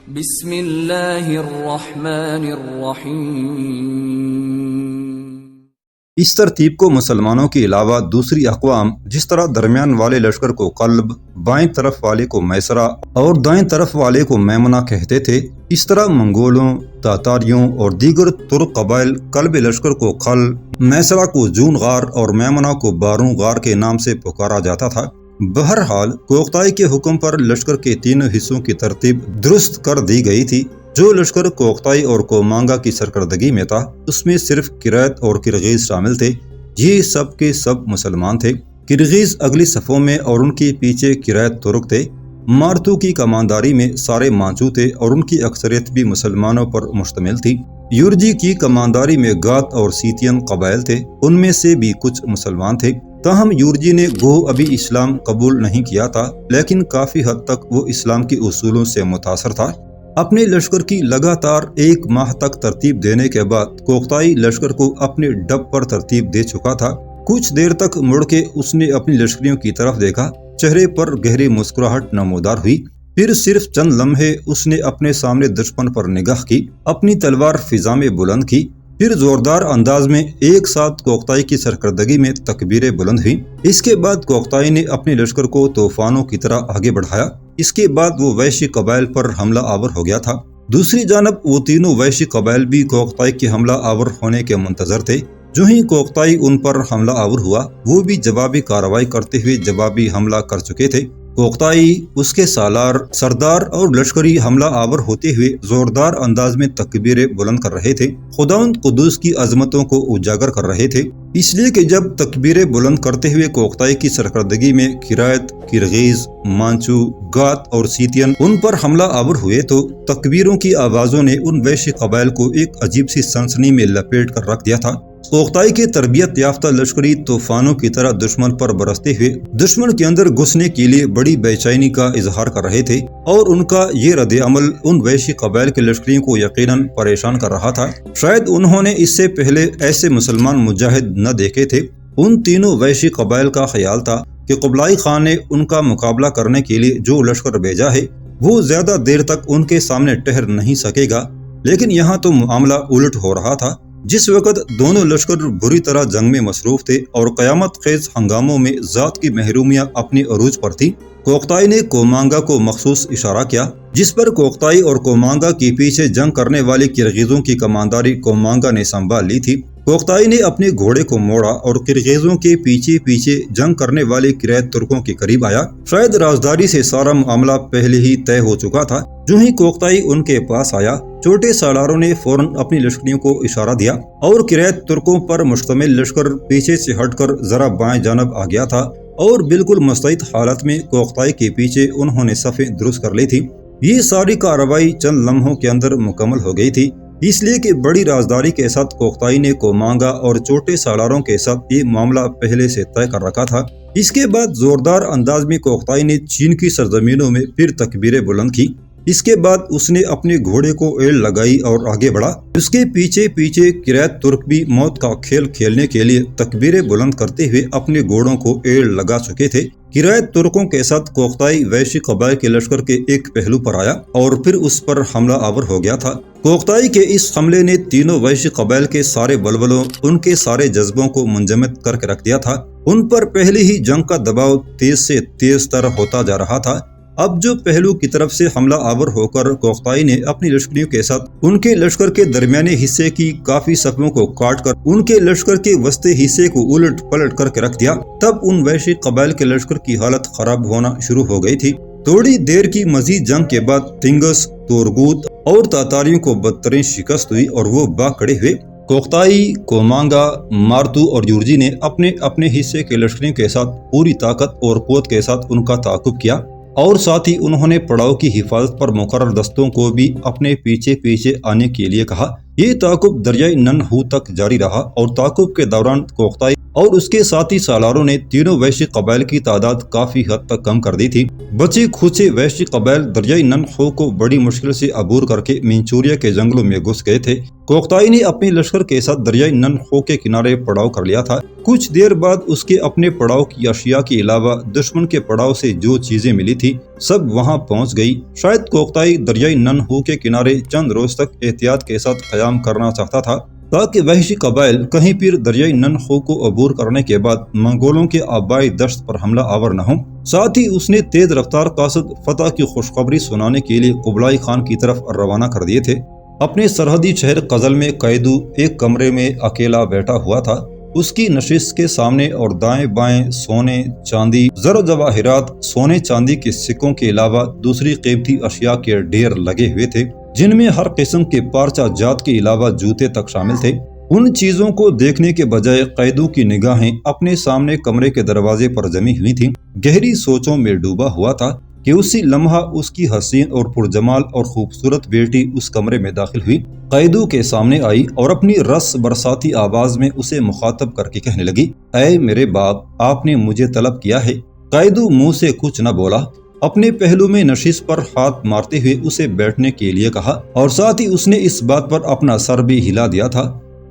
بسم اللہ الرحمن الرحیم۔ اس ترتیب کو مسلمانوں کے علاوہ دوسری اقوام جس طرح درمیان والے لشکر کو قلب، بائیں طرف والے کو میسرہ اور دائیں طرف والے کو میمنہ کہتے تھے، اس طرح منگولوں، تاتاریوں اور دیگر ترک قبائل قلب لشکر کو قل، میسرہ کو جون غار اور میمنہ کو باروں غار کے نام سے پکارا جاتا تھا۔ بہرحال کوقتائی کے حکم پر لشکر کے تینوں حصوں کی ترتیب درست کر دی گئی تھی۔ جو لشکر کوقتائی اور کومانگا کی سرکردگی میں تھا اس میں صرف کرائت اور کرغیز شامل تھے۔ یہ سب کے سب مسلمان تھے۔ کرغیز اگلی صفوں میں اور ان کے پیچھے کرائت ترک تھے۔ مارتو کی کمانداری میں سارے مانچو تھے اور ان کی اکثریت بھی مسلمانوں پر مشتمل تھی۔ یورجی کی کمانداری میں گات اور سیتین قبائل تھے، ان میں سے بھی کچھ مسلمان تھے۔ تاہم یورجی نے گوہ ابھی اسلام قبول نہیں کیا تھا، لیکن کافی حد تک وہ اسلام کے اصولوں سے متاثر تھا۔ اپنے لشکر کی لگاتار 1 ماہ تک ترتیب دینے کے بعد کوقتائی لشکر کو اپنے ڈب پر ترتیب دے چکا تھا۔ کچھ دیر تک مڑ کے اس نے اپنی لشکریوں کی طرف دیکھا، چہرے پر گہری مسکراہٹ نمودار ہوئی۔ پھر صرف چند لمحے اس نے اپنے سامنے دشمن پر نگاہ کی، اپنی تلوار فضا میں بلند کی، پھر زوردار انداز میں ایک ساتھ کوقتائی کی سرکردگی میں تکبیریں بلند ہوئیں۔ اس کے بعد کوقتائی نے اپنے لشکر کو طوفانوں کی طرح آگے بڑھایا۔ اس کے بعد وہ ویشی قبائل پر حملہ آور ہو گیا تھا۔ دوسری جانب وہ تینوں ویشی قبائل بھی کوقتائی کے حملہ آور ہونے کے منتظر تھے۔ جو ہی کوقتائی ان پر حملہ آور ہوا، وہ بھی جوابی کارروائی کرتے ہوئے جوابی حملہ کر چکے تھے۔ کوقتائی، اس کے سالار، سردار اور لشکری حملہ آور ہوتے ہوئے زوردار انداز میں تکبیریں بلند کر رہے تھے، خداوند قدوس کی عظمتوں کو اجاگر کر رہے تھے۔ اس لیے کہ جب تکبیریں بلند کرتے ہوئے کوقتائی کی سرکردگی میں کرائت، کرغیز، مانچو، گات اور سیتین ان پر حملہ آور ہوئے تو تکبیروں کی آوازوں نے ان ویشی قبائل کو ایک عجیب سی سنسنی میں لپیٹ کر رکھ دیا تھا۔ کوقتائی کے تربیت یافتہ لشکری طوفانوں کی طرح دشمن پر برستے ہوئے دشمن کے اندر گھسنے کے لیے بڑی بے چینی کا اظہار کر رہے تھے، اور ان کا یہ رد عمل ان ویشی قبائل کے لشکریوں کو یقیناً پریشان کر رہا تھا۔ شاید انہوں نے اس سے پہلے ایسے مسلمان مجاہد نہ دیکھے تھے۔ ان تینوں ویشی قبائل کا خیال تھا کہ قبلائی خان نے ان کا مقابلہ کرنے کے لیے جو لشکر بھیجا ہے وہ زیادہ دیر تک ان کے سامنے ٹھہر نہیں سکے گا، لیکن یہاں تو معاملہ الٹ ہو رہا تھا۔ جس وقت دونوں لشکر بری طرح جنگ میں مصروف تھے اور قیامت خیز ہنگاموں میں ذات کی محرومیاں اپنی عروج پر تھی، کوقتائی نے کومانگا کو مخصوص اشارہ کیا، جس پر کوقتائی اور کومانگا کے پیچھے جنگ کرنے والی کرغیزوں کی کمانداری کومانگا نے سنبھال لی تھی۔ کوقتائی نے اپنے گھوڑے کو موڑا اور کرغیزوں کے پیچھے پیچھے جنگ کرنے والے کرائت ترکوں کے قریب آیا۔ شاید رازداری سے سارا معاملہ پہلے ہی طے ہو چکا تھا۔ جو ہی کوقتائی ان کے پاس آیا، چھوٹے سالاروں نے فوراً اپنی لشکریوں کو اشارہ دیا اور کرائت ترکوں پر مشتمل لشکر پیچھے سے ہٹ کر ذرا بائیں جانب آ گیا تھا، اور بالکل مستعد حالت میں کوقتائی کے پیچھے انہوں نے صفیں درست کر لی تھی۔ یہ ساری کارروائی چند لمحوں کے اندر مکمل ہو گئی تھی، اس لیے کہ بڑی رازداری کے ساتھ کوقتائی نے کومانگا اور چھوٹے سالاروں کے ساتھ یہ معاملہ پہلے سے طے کر رکھا تھا۔ اس کے بعد زوردار انداز میں کوقتائی نے چین کی سرزمینوں میں پھر تکبیریں بلند کی۔ اس کے بعد اس نے اپنے گھوڑے کو ایڑ لگائی اور آگے بڑھا۔ اس کے پیچھے پیچھے کرائت ترک بھی موت کا کھیل کھیلنے کے لیے تکبیریں بلند کرتے ہوئے اپنے گھوڑوں کو ایڑ لگا چکے تھے۔ کرائت ترکوں کے ساتھ کوقتائی ویشی قبائل کے لشکر کے ایک پہلو پر آیا اور پھر اس پر حملہ آور ہو گیا تھا۔ کوقتائی کے اس حملے نے تینوں ویشی قبائل کے سارے بلبلوں، ان کے سارے جذبوں کو منجمد کر کے رکھ دیا تھا۔ ان پر پہلے ہی جنگ کا دباؤ تیز سے تیز تر ہوتا جا رہا تھا۔ اب جو پہلو کی طرف سے حملہ آور ہو کر کوقتائی نے اپنی لشکریوں کے ساتھ ان کے لشکر کے درمیانے حصے کی کافی صفوں کو کاٹ کر ان کے لشکر کے وسطی حصے کو الٹ پلٹ کر کے رکھ دیا، تب ان ویشی قبائل کے لشکر کی حالت خراب ہونا شروع ہو گئی تھی۔ تھوڑی دیر کی مزید جنگ کے بعد تنگس، تورگوت اور تاتاریوں کو بدترین شکست ہوئی اور وہ باغ کھڑے ہوئے۔ کوقتائی، کومانگا، مارتو اور یورجی نے اپنے اپنے حصے کے لشکریوں کے ساتھ پوری طاقت اور قوت کے ساتھ ان کا تعاقب کیا، اور ساتھ ہی انہوں نے پڑاؤ کی حفاظت پر مقرر دستوں کو بھی اپنے پیچھے پیچھے آنے کے لیے کہا۔ یہ تعاقب دریائے نن ہو تک جاری رہا، اور تعاقب کے دوران کوقتائی اور اس کے ساتھی سالاروں نے تینوں وحشی قبائل کی تعداد کافی حد تک کم کر دی تھی۔ بچے کھوچے وحشی قبائل دریائے نن خو کو بڑی مشکل سے عبور کر کے مینچوریا کے جنگلوں میں گھس گئے تھے۔ کوکتائی نے اپنے لشکر کے ساتھ دریائے نن خو کے کنارے پڑاؤ کر لیا تھا۔ کچھ دیر بعد اس کے اپنے پڑاؤ کی اشیاء کے علاوہ دشمن کے پڑاؤ سے جو چیزیں ملی تھی سب وہاں پہنچ گئی۔ شاید کوکتائی دریائے نن خو کے کنارے چند روز تک احتیاط کے ساتھ قیام کرنا چاہتا تھا تاکہ وحشی قبائل کہیں پھر دریائے نن خو کو عبور کرنے کے بعد منگولوں کے آبائی دشت پر حملہ آور نہ ہوں۔ ساتھ ہی اس نے تیز رفتار قاصد فتح کی خوشخبری سنانے کے لیے قبلائی خان کی طرف روانہ کر دیے تھے۔ اپنے سرحدی شہر قزل میں قیدو ایک کمرے میں اکیلا بیٹھا ہوا تھا۔ اس کی نشست کے سامنے اور دائیں بائیں سونے چاندی زر و جواہرات سونے چاندی کے سکوں کے علاوہ دوسری قیمتی اشیاء کے ڈھیر لگے ہوئے تھے جن میں ہر قسم کے پارچہ جات کے علاوہ جوتے تک شامل تھے۔ ان چیزوں کو دیکھنے کے بجائے قیدو کی نگاہیں اپنے سامنے کمرے کے دروازے پر جمی ہوئی تھیں۔ گہری سوچوں میں ڈوبا ہوا تھا کہ اسی لمحہ اس کی حسین اور پرجمال اور خوبصورت بیٹی اس کمرے میں داخل ہوئی، قیدو کے سامنے آئی اور اپنی رس برساتی آواز میں اسے مخاطب کر کے کہنے لگی، اے میرے باپ، آپ نے مجھے طلب کیا ہے۔ قیدو منہ سے کچھ نہ بولا، اپنے پہلو میں نشست پر ہاتھ مارتے ہوئے اسے بیٹھنے کے لیے کہا اور ساتھ ہی اس نے اس بات پر اپنا سر بھی ہلا دیا تھا۔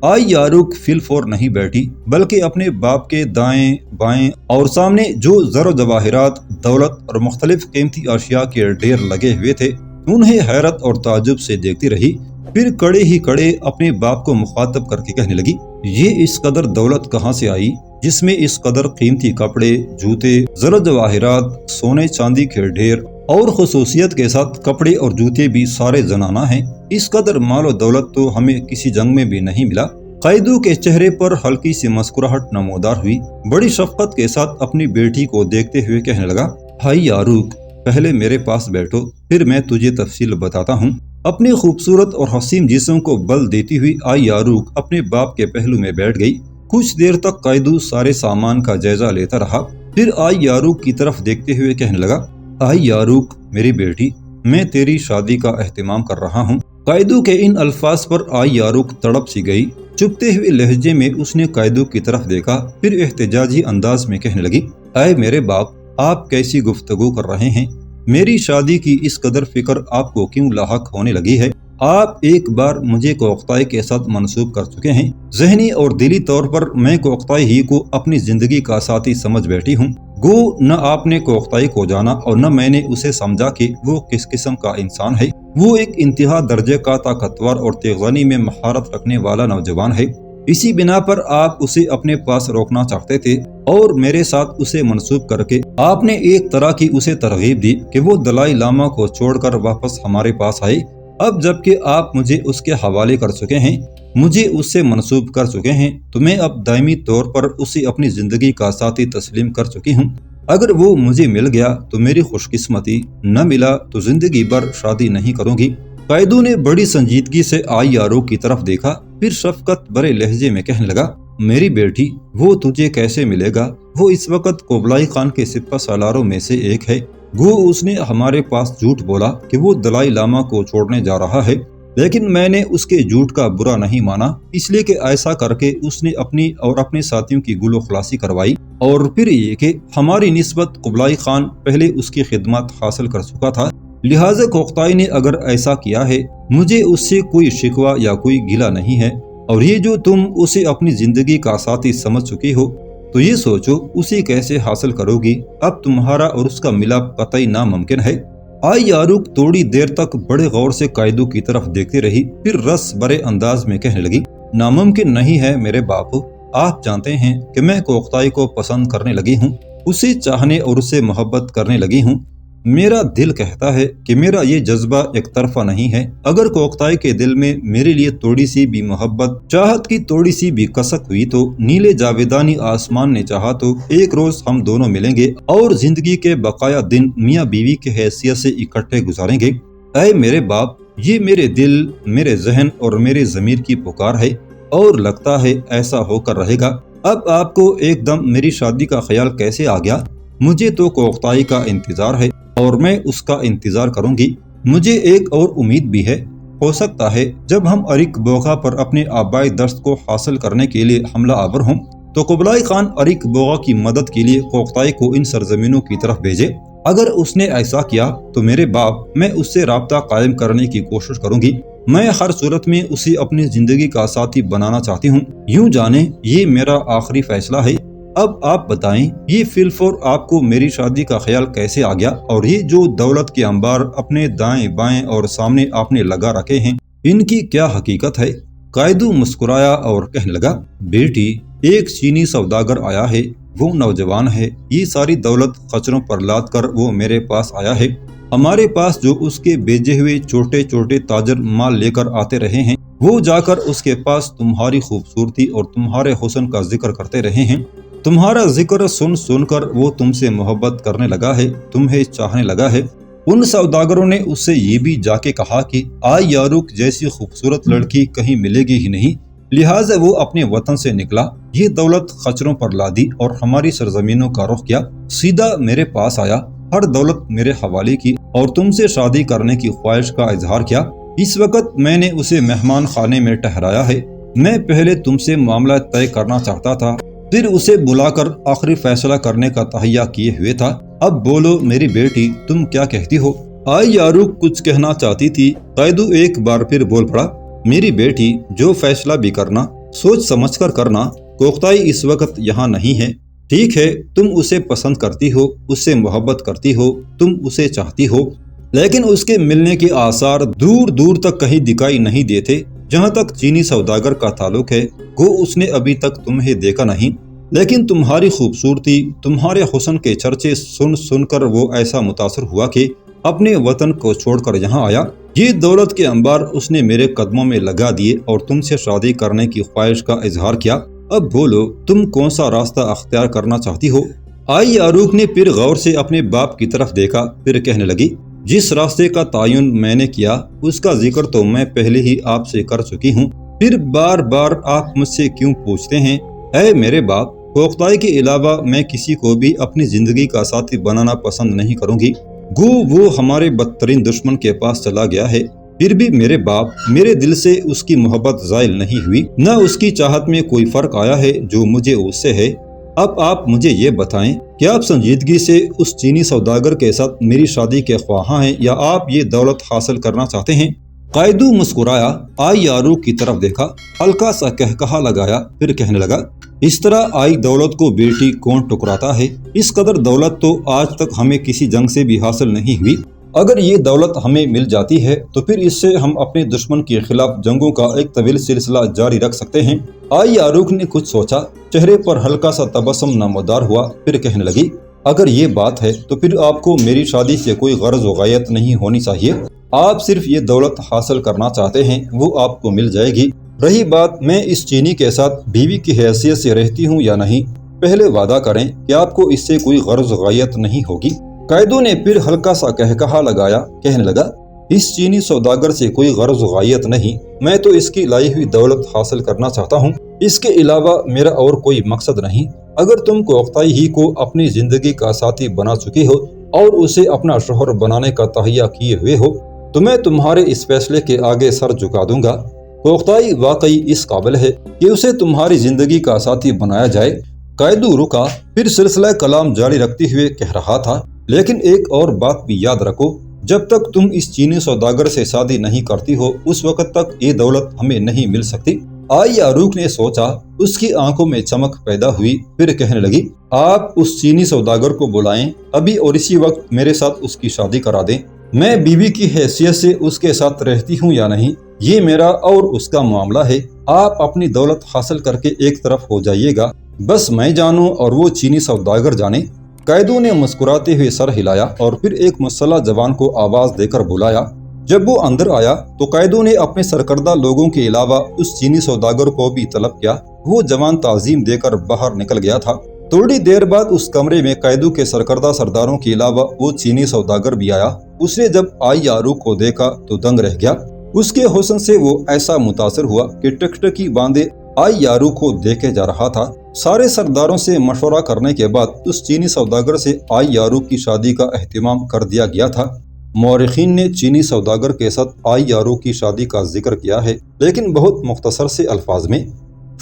آئی یاروک فی الفور نہیں بیٹھی بلکہ اپنے باپ کے دائیں بائیں اور سامنے جو زر و جواہرات دولت اور مختلف قیمتی اشیاء کے ڈھیر لگے ہوئے تھے انہیں حیرت اور تعجب سے دیکھتی رہی۔ پھر کڑے ہی کڑے اپنے باپ کو مخاطب کر کے کہنے لگی، یہ اس قدر دولت کہاں سے آئی جس میں اس قدر قیمتی کپڑے، جوتے، زر و جواہرات، سونے چاندی کے ڈھیر اور خصوصیت کے ساتھ کپڑے اور جوتے بھی سارے زنانہ ہیں؟ اس قدر مال و دولت تو ہمیں کسی جنگ میں بھی نہیں ملا۔ قیدو کے چہرے پر ہلکی سی مسکراہٹ نمودار ہوئی، بڑی شفقت کے ساتھ اپنی بیٹی کو دیکھتے ہوئے کہنے لگا، بھائی یاروک، پہلے میرے پاس بیٹھو پھر میں تجھے تفصیل بتاتا ہوں۔ اپنے خوبصورت اور حسین جسم کو بل دیتی ہوئی آئی یاروک اپنے باپ کے پہلو میں بیٹھ گئی۔ کچھ دیر تک قیدو سارے سامان کا جائزہ لیتا رہا، پھر آئی یاروک کی طرف دیکھتے ہوئے کہنے لگا، آئی یاروک میری بیٹی، میں تیری شادی کا اہتمام کر رہا ہوں۔ قیدو کے ان الفاظ پر آئی یاروک تڑپ سی گئی۔ چپتے ہوئے لہجے میں اس نے قیدو کی طرف دیکھا، پھر احتجاجی انداز میں کہنے لگی، اے میرے باپ، آپ کیسی گفتگو کر رہے ہیں؟ میری شادی کی اس قدر فکر آپ کو کیوں لاحق ہونے لگی ہے؟ آپ ایک بار مجھے کوکتائی کے ساتھ منسوب کر چکے ہیں۔ ذہنی اور دلی طور پر میں کوکتائی ہی کو اپنی زندگی کا ساتھی سمجھ بیٹھی ہوں۔ گو نہ آپ نے کوکتائی کو جانا اور نہ میں نے اسے سمجھا کہ وہ کس قسم کا انسان ہے۔ وہ ایک انتہا درجے کا طاقتور اور تیغانی میں مہارت رکھنے والا نوجوان ہے۔ اسی بنا پر آپ اسے اپنے پاس روکنا چاہتے تھے اور میرے ساتھ اسے منسوب کر کے آپ نے ایک طرح کی اسے ترغیب دی کہ وہ دلائی لاما کو چھوڑ کر واپس ہمارے پاس آئے۔ اب جبکہ آپ مجھے اس کے حوالے کر چکے ہیں، مجھے اس سے منسوب کر چکے ہیں، تو میں اب دائمی طور پر اسے اپنی زندگی کا ساتھی تسلیم کر چکی ہوں۔ اگر وہ مجھے مل گیا تو میری خوش قسمتی، نہ ملا تو زندگی بھر شادی نہیں کروں گی۔ قیدو نے بڑی سنجیدگی سے آئی یاروک کی طرف دیکھا، پھر شفقت بھرے لہجے میں کہنے لگا، میری بیٹی، وہ تجھے کیسے ملے گا؟ وہ اس وقت قبلائی خان کے سپہ سالاروں میں سے ایک ہے۔ گو اس نے ہمارے پاس جھوٹ بولا کہ وہ دلائی لاما کو چھوڑنے جا رہا ہے، لیکن میں نے اس کے جھوٹ کا برا نہیں مانا، اس لیے کہ ایسا کر کے اس نے اپنی اور اپنے ساتھیوں کی گل و خلاصی کروائی، اور پھر یہ کہ ہماری نسبت قبلائی خان پہلے اس کی خدمات حاصل کر چکا تھا، لہٰذا کوکتائی نے اگر ایسا کیا ہے مجھے اس سے کوئی شکوہ یا کوئی گلہ نہیں ہے، اور یہ جو تم اسے اپنی زندگی کا ساتھی سمجھ چکی ہو تو یہ سوچو اسے کیسے حاصل کرو گی۔ اب تمہارا اور اس کا ملاپ قطعی ناممکن ہے۔ آئی یاروک تھوڑی دیر تک بڑے غور سے قیدو کی طرف دیکھتی رہی، پھر رس بھرے انداز میں کہنے لگی، ناممکن نہیں ہے میرے باپ، آپ جانتے ہیں کہ میں کوکتائی کو پسند کرنے لگی ہوں، اسے چاہنے اور اسے محبت کرنے لگی ہوں۔ میرا دل کہتا ہے کہ میرا یہ جذبہ ایک طرفہ نہیں ہے۔ اگر کوکتائی کے دل میں میرے لیے تھوڑی سی بھی محبت، چاہت کی تھوڑی سی بھی کسک ہوئی تو نیلے جاویدانی آسمان نے چاہا تو ایک روز ہم دونوں ملیں گے اور زندگی کے بقایا دن میاں بیوی کے حیثیت سے اکٹھے گزاریں گے۔ اے میرے باپ، یہ میرے دل، میرے ذہن اور میرے ضمیر کی پکار ہے، اور لگتا ہے ایسا ہو کر رہے گا۔ اب آپ کو ایک دم میری شادی کا خیال کیسے آ گیا؟ مجھے تو کوکتائی کا انتظار ہے اور میں اس کا انتظار کروں گی۔ مجھے ایک اور امید بھی ہے، ہو سکتا ہے جب ہم اریک بوغا پر اپنے آبائی دشت کو حاصل کرنے کے لیے حملہ آور ہوں تو قبلائی خان اریک بوغا کی مدد کے لیے کوقتائی کو ان سرزمینوں کی طرف بھیجے۔ اگر اس نے ایسا کیا تو میرے باپ میں اس سے رابطہ قائم کرنے کی کوشش کروں گی۔ میں ہر صورت میں اسے اپنی زندگی کا ساتھی بنانا چاہتی ہوں۔ یوں جانیں یہ میرا آخری فیصلہ ہے۔ اب آپ بتائیں یہ فی الفور آپ کو میری شادی کا خیال کیسے آ گیا، اور یہ جو دولت کے انبار اپنے دائیں بائیں اور سامنے آپ نے لگا رکھے ہیں ان کی کیا حقیقت ہے؟ قائدو مسکرایا اور کہنے لگا، بیٹی ایک چینی سوداگر آیا ہے، وہ نوجوان ہے، یہ ساری دولت خچروں پر لاد کر وہ میرے پاس آیا ہے۔ ہمارے پاس جو اس کے بیچے ہوئے چھوٹے چھوٹے تاجر مال لے کر آتے رہے ہیں وہ جا کر اس کے پاس تمہاری خوبصورتی اور تمہارے حسن کا ذکر کرتے رہے ہیں۔ تمہارا ذکر سن سن کر وہ تم سے محبت کرنے لگا ہے، تمہیں چاہنے لگا ہے۔ ان سوداگروں نے اس سے یہ بھی جا کے کہا کہ آئی یاروک جیسی خوبصورت لڑکی کہیں ملے گی ہی نہیں، لہٰذا وہ اپنے وطن سے نکلا، یہ دولت خچروں پر لادی اور ہماری سرزمینوں کا رخ کیا، سیدھا میرے پاس آیا، ہر دولت میرے حوالے کی اور تم سے شادی کرنے کی خواہش کا اظہار کیا۔ اس وقت میں نے اسے مہمان خانے میں ٹھہرایا ہے۔ میں پہلے تم سے معاملہ طے کرنا چاہتا تھا، پھر اسے بلا کر آخری فیصلہ کرنے کا تہیہ کیے ہوئے تھا۔ اب بولو میری بیٹی، تم کیا کہتی ہو؟ آئی یاروک کچھ کہنا چاہتی تھی، قائدو ایک بار پھر بول پڑا، میری بیٹی جو فیصلہ بھی کرنا سوچ سمجھ کر کرنا، کوقتائی اس وقت یہاں نہیں ہے۔ ٹھیک ہے تم اسے پسند کرتی ہو، اس سے محبت کرتی ہو، تم اسے چاہتی ہو، لیکن اس کے ملنے کے آثار دور دور تک کہیں دکھائی نہیں دیتے۔ جہاں تک چینی سوداگر کا تعلق ہے گو اس نے ابھی تک تمہیں دیکھا نہیں، لیکن تمہاری خوبصورتی، تمہارے حسن کے چرچے سن سن کر وہ ایسا متاثر ہوا کہ اپنے وطن کو چھوڑ کر یہاں آیا۔ یہ دولت کے انبار اس نے میرے قدموں میں لگا دیے اور تم سے شادی کرنے کی خواہش کا اظہار کیا۔ اب بولو تم کون سا راستہ اختیار کرنا چاہتی ہو؟ آئی یاروک نے پھر غور سے اپنے باپ کی طرف دیکھا، پھر کہنے لگی، جس راستے کا تعین میں نے کیا اس کا ذکر تو میں پہلے ہی آپ سے کر چکی ہوں، پھر بار بار آپ مجھ سے کیوں پوچھتے ہیں؟ اے میرے باپ، کوقتائی کے علاوہ میں کسی کو بھی اپنی زندگی کا ساتھی بنانا پسند نہیں کروں گی۔ گو وہ ہمارے بدترین دشمن کے پاس چلا گیا ہے، پھر بھی میرے باپ میرے دل سے اس کی محبت زائل نہیں ہوئی، نہ اس کی چاہت میں کوئی فرق آیا ہے جو مجھے اس سے ہے۔ اب آپ مجھے یہ بتائیں کہ آپ سنجیدگی سے اس چینی سوداگر کے ساتھ میری شادی کے خواہاں ہیں یا آپ یہ دولت حاصل کرنا چاہتے ہیں؟ قائدو مسکرایا، آئی یاروک کی طرف دیکھا، ہلکا سا کہکہا لگایا، پھر کہنے لگا، اس طرح آئی دولت کو بیٹی کون ٹکراتا ہے؟ اس قدر دولت تو آج تک ہمیں کسی جنگ سے بھی حاصل نہیں ہوئی۔ اگر یہ دولت ہمیں مل جاتی ہے تو پھر اس سے ہم اپنے دشمن کے خلاف جنگوں کا ایک طویل سلسلہ جاری رکھ سکتے ہیں۔ آئی یاروک نے کچھ سوچا، چہرے پر ہلکا سا تبسم نمودار ہوا، پھر کہنے لگی، اگر یہ بات ہے تو پھر آپ کو میری شادی سے کوئی غرض و غایت نہیں ہونی چاہیے۔ آپ صرف یہ دولت حاصل کرنا چاہتے ہیں، وہ آپ کو مل جائے گی۔ رہی بات میں اس چینی کے ساتھ بیوی کی حیثیت سے رہتی ہوں یا نہیں، پہلے وعدہ کریں کہ آپ کو اس سے کوئی غرض و غایت نہیں ہوگی۔ قائدو نے پھر ہلکا سا کہکہا لگایا، کہنے لگا، اس چینی سوداگر سے کوئی غرض و غایت نہیں، میں تو اس کی لائی ہوئی دولت حاصل کرنا چاہتا ہوں، اس کے علاوہ میرا اور کوئی مقصد نہیں۔ اگر تم کوقتائی ہی کو اپنی زندگی کا ساتھی بنا چکی ہو اور اسے اپنا شوہر بنانے کا تہیہ کیے ہوئے ہو تو میں تمہارے اس فیصلے کے آگے سر جھکا دوں گا۔ کوقتائی واقعی اس قابل ہے کہ اسے تمہاری زندگی کا ساتھی بنایا جائے۔ قائدو رکا، پھر سلسلہ کلام جاری رکھتے ہوئے کہہ رہا تھا، لیکن ایک اور بات بھی یاد رکھو، جب تک تم اس چینی سوداگر سے شادی نہیں کرتی ہو اس وقت تک یہ دولت ہمیں نہیں مل سکتی۔ آئی یاروک نے سوچا، اس کی آنکھوں میں چمک پیدا ہوئی، پھر کہنے لگی، آپ اس چینی سوداگر کو بلائیں ابھی اور اسی وقت میرے ساتھ اس کی شادی کرا دیں۔ میں بیوی کی حیثیت سے اس کے ساتھ رہتی ہوں یا نہیں یہ میرا اور اس کا معاملہ ہے، آپ اپنی دولت حاصل کر کے ایک طرف ہو جائیے گا، بس میں جانوں اور وہ چینی سوداگر جانے۔ قائدو نے مسکراتے ہوئے سر ہلایا اور پھر ایک مسلح جوان کو آواز دے کر بلایا۔ جب وہ اندر آیا تو قائدو نے اپنے سرکردہ لوگوں کے علاوہ اس چینی سوداگر کو بھی طلب کیا۔ وہ جوان تعظیم دے کر باہر نکل گیا تھا۔ تھوڑی دیر بعد اس کمرے میں قائدو کے سرکردہ سرداروں کے علاوہ وہ چینی سوداگر بھی آیا۔ اس نے جب آئی یاروک کو دیکھا تو دنگ رہ گیا۔ اس کے حسن سے وہ ایسا متاثر ہوا کہ ٹکٹکی باندھے آئی یاروک کو دیکھے جا رہا تھا۔ سارے سرداروں سے مشورہ کرنے کے بعد اس چینی سوداگر سے آئی یاروک کی شادی کا اہتمام کر دیا گیا تھا۔ مورخین نے چینی سوداگر کے ساتھ آئی یاروک کی شادی کا ذکر کیا ہے، لیکن بہت مختصر سے الفاظ میں۔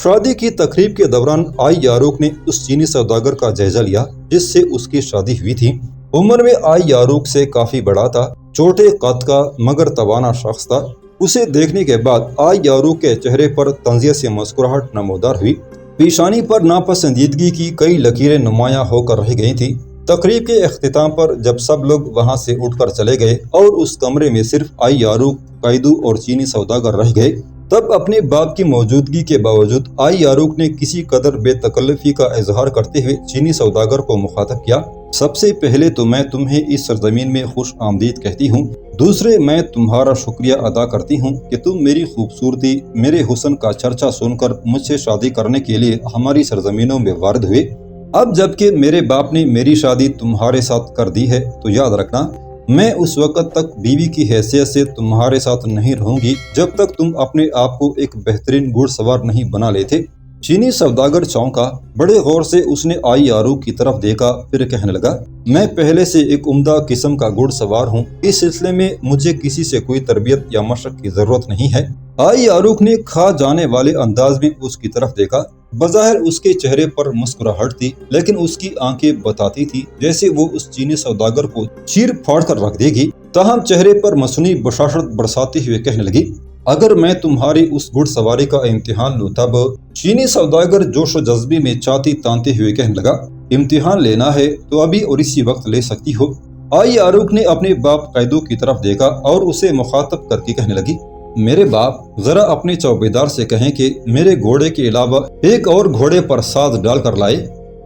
شادی کی تقریب کے دوران آئی یاروک نے اس چینی سوداگر کا جائزہ لیا جس سے اس کی شادی ہوئی تھی۔ عمر میں آئی یاروک سے کافی بڑا تھا، چھوٹے قد کا مگر توانا شخص تھا۔ اسے دیکھنے کے بعد آئی یاروک کے چہرے پر تنزیہ سے مسکراہٹ نمودار ہوئی۔ پیشانی پر ناپسندیدگی کی کئی لکیریں نمایاں ہو کر رہ گئی تھیں۔ تقریب کے اختتام پر جب سب لوگ وہاں سے اٹھ کر چلے گئے اور اس کمرے میں صرف آئی یاروک، قیدو اور چینی سوداگر رہ گئے، تب اپنے باپ کی موجودگی کے باوجود آئی یاروک نے کسی قدر بے تکلفی کا اظہار کرتے ہوئے چینی سوداگر کو مخاطب کیا۔ سب سے پہلے تو میں تمہیں اس سرزمین میں خوش آمدید کہتی ہوں، دوسرے میں تمہارا شکریہ ادا کرتی ہوں کہ تم میری خوبصورتی، میرے حسن کا چرچا سن کر مجھ سے شادی کرنے کے لیے ہماری سرزمینوں میں وارد ہوئے۔ اب جب کہ میرے باپ نے میری شادی تمہارے ساتھ کر دی ہے تو یاد رکھنا میں اس وقت تک بیوی کی حیثیت سے تمہارے ساتھ نہیں رہوں گی جب تک تم اپنے آپ کو ایک بہترین گھڑ سوار نہیں بنا لیتے۔ چینی سوداگر چونکا، بڑے غور سے اس نے آئی یاروک کی طرف دیکھا، پھر کہنے لگا، میں پہلے سے ایک عمدہ قسم کا گھڑ سوار ہوں، اس سلسلے میں مجھے کسی سے کوئی تربیت یا مشق کی ضرورت نہیں ہے۔ آئی یاروک نے کھا جانے والے انداز میں اس کی طرف دیکھا۔ بظاہر اس کے چہرے پر مسکراہٹ تھی، لیکن اس کی آنکھیں بتاتی تھی جیسے وہ اس چینی سوداگر کو چیر پھاڑ کر رکھ دے گی۔ تاہم چہرے پر مصنوعی بشاشت برساتے ہوئے کہنے لگی، اگر میں تمہاری اس گھڑ سواری کا امتحان لوں تب؟ چینی سوداگر جوش و جذبے میں چھاتی تانتے ہوئے کہنے لگا، امتحان لینا ہے تو ابھی اور اسی وقت لے سکتی ہو۔ آئی یاروک نے اپنے باپ قیدو کی طرف دیکھا اور اسے مخاطب کر کے کہنے لگی، میرے باپ ذرا اپنے چوبیدار سے کہیں کہ میرے گھوڑے کے علاوہ ایک اور گھوڑے پر ساز ڈال کر لائے۔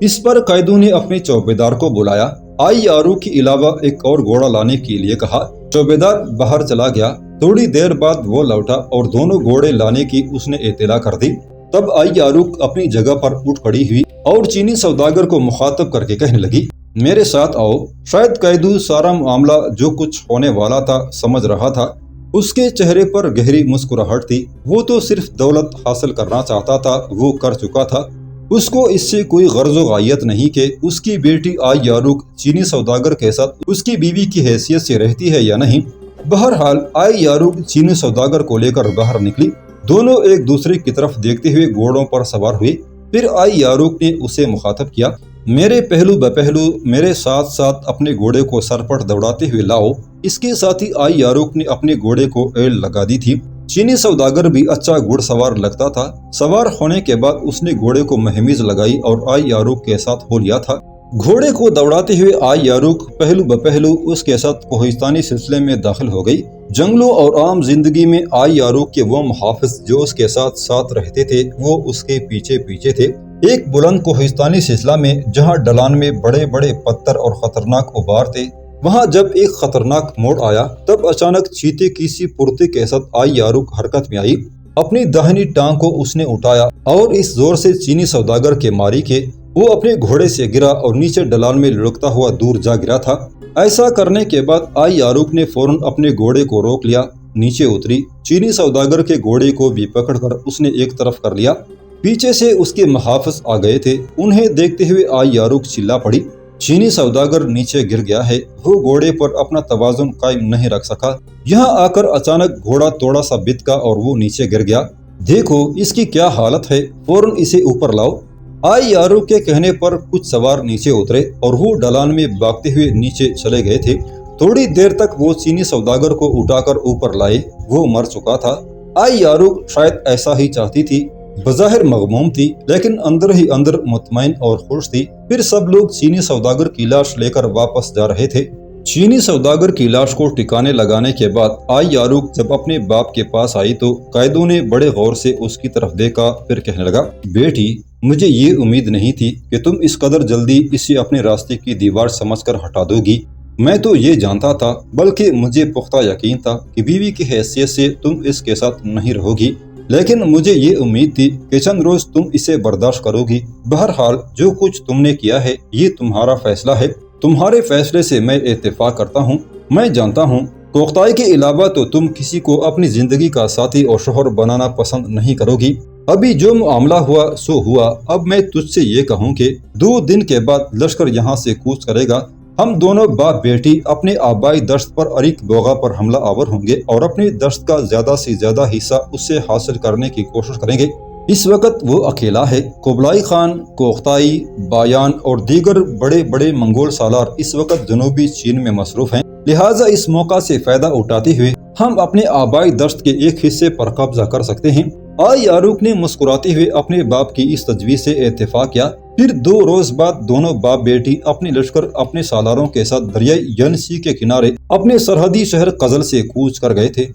اس پر قیدو نے اپنے چوبیدار کو بلایا، آئی یاروک کے علاوہ ایک اور گھوڑا لانے کے لیے کہا۔ چوبیدار باہر چلا گیا۔ تھوڑی دیر بعد وہ لوٹا اور دونوں گھوڑے لانے کی اس نے اطلاع کر دی۔ تب آئی یاروک اپنی جگہ پر اٹھ کھڑی ہوئی اور چینی سوداگر کو مخاطب کر کے کہنے لگی، میرے ساتھ آؤ۔ شاید قیدو سارا معاملہ جو کچھ ہونے والا تھا سمجھ رہا تھا۔ اس کے چہرے پر گہری مسکراہٹ تھی۔ وہ تو صرف دولت حاصل کرنا چاہتا تھا، وہ کر چکا تھا۔ اس کو اس سے کوئی غرض و غایت نہیں کہ اس کی بیٹی آئی یاروک چینی سوداگر کے ساتھ اس کی بیوی کی حیثیت سے رہتی ہے یا نہیں۔ بہرحال آئی یاروک چینی سوداگر کو لے کر باہر نکلی۔ دونوں ایک دوسرے کی طرف دیکھتے ہوئے گھوڑوں پر سوار ہوئے۔ پھر آئی یاروک نے اسے مخاطب کیا، میرے پہلو بپہلو میرے ساتھ ساتھ اپنے گھوڑے کو سر پر دوڑاتے ہوئے لاؤ۔ اس کے ساتھ ہی آئی یاروک نے اپنے گھوڑے کو ایل لگا دی تھی۔ چینی سوداگر بھی اچھا گھڑ سوار لگتا تھا۔ سوار ہونے کے بعد اس نے گھوڑے کو مہمیز لگائی اور آئی یاروک کے ساتھ ہو لیا تھا۔ گھوڑے کو دوڑاتے ہوئے آئی یاروک پہلو بپہلو اس کے ساتھ کوہستانی سلسلے میں داخل ہو گئی۔ جنگلوں اور عام زندگی میں آئی یاروک کے وہ محافظ جو اس کے ساتھ ساتھ رہتے تھے وہ اس کے پیچھے پیچھے تھے۔ ایک بلند کوہستانی سلسلہ میں جہاں ڈھلان میں بڑے بڑے پتھر اور خطرناک غبار تھے، وہاں جب ایک خطرناک موڑ آیا تب اچانک چیتے کی سی پرتے کے ساتھ آئی یاروک حرکت میں آئی۔ اپنی داہنی ٹانگ کو اس نے اٹھایا اور اس زور سے چینی سوداگر کے ماری کہ وہ اپنے گھوڑے سے گرا اور نیچے ڈھلان میں لڑکتا ہوا دور جا گرا تھا۔ ایسا کرنے کے بعد آئی یاروک نے فوراً اپنے گھوڑے کو روک لیا، نیچے اتری۔ چینی سوداگر کے گھوڑے کو بھی پکڑ کر اس نے ایک طرف کر لیا۔ پیچھے سے اس کے محافظ آ گئے تھے۔ انہیں دیکھتے ہوئے آئی یاروک چلا پڑی، چینی سوداگر نیچے گر گیا ہے۔ وہ گھوڑے پر اپنا توازن قائم نہیں رکھ سکا۔ یہاں آ کر اچانک گھوڑا تھوڑا سا بتکا اور وہ نیچے گر گیا۔ دیکھو اس کی کیا حالت ہے، فوراً اسے اوپر لاؤ۔ آئی یاروک کے کہنے پر کچھ سوار نیچے اترے اور وہ ڈھلان میں بھاگتے ہوئے نیچے چلے گئے تھے۔ تھوڑی دیر تک وہ چینی سوداگر کو اٹھا کر اوپر لائے، وہ مر چکا تھا۔ آئی یاروک شاید ایسا ہی چاہتی تھی، بظاہر مغموم تھی لیکن اندر ہی اندر مطمئن اور خوش تھی۔ پھر سب لوگ چینی سوداگر کی لاش لے کر واپس جا رہے تھے۔ چینی سوداگر کی لاش کو ٹھکانے لگانے کے بعد آئی یاروک جب اپنے باپ کے پاس آئی تو قیدو نے بڑے غور سے اس کی طرف دیکھا، پھر کہنے لگا، بیٹی مجھے یہ امید نہیں تھی کہ تم اس قدر جلدی اسے اپنے راستے کی دیوار سمجھ کر ہٹا دو گی۔ میں تو یہ جانتا تھا، بلکہ مجھے پختہ یقین تھا کہ بیوی کی حیثیت سے تم اس کے ساتھ نہیں رہو گی، لیکن مجھے یہ امید تھی کہ چند روز تم اسے برداشت کرو گی۔ بہرحال جو کچھ تم نے کیا ہے یہ تمہارا فیصلہ ہے، تمہارے فیصلے سے میں اتفاق کرتا ہوں۔ میں جانتا ہوں کوختائی کے علاوہ تو تم کسی کو اپنی زندگی کا ساتھی اور شوہر بنانا پسند نہیں کرو گی۔ ابھی جو معاملہ ہوا سو ہوا۔ اب میں تجھ سے یہ کہوں کہ 2 دن کے بعد لشکر یہاں سے کوچ کرے گا۔ ہم دونوں باپ بیٹی اپنے آبائی دشت پر اریک بوغا پر حملہ آور ہوں گے اور اپنی دشت کا زیادہ سے زیادہ حصہ اس سے حاصل کرنے کی کوشش کریں گے۔ اس وقت وہ اکیلا ہے۔ قبلائی خان، کوختائی، بایان اور دیگر بڑے بڑے منگول سالار اس وقت جنوبی چین میں مصروف ہیں، لہٰذا اس موقع سے فائدہ اٹھاتے ہوئے ہم اپنے آبائی دشت کے ایک حصے پر قبضہ کر سکتے ہیں۔ آئی یاروک نے مسکراتے ہوئے اپنے باپ کی اس تجویز سے اتفاق کیا۔ پھر 2 روز بعد دونوں باپ بیٹی اپنے لشکر اپنے سالاروں کے ساتھ دریائے ینسی کے کنارے اپنے سرحدی شہر قزل سے کوچ کر گئے تھے۔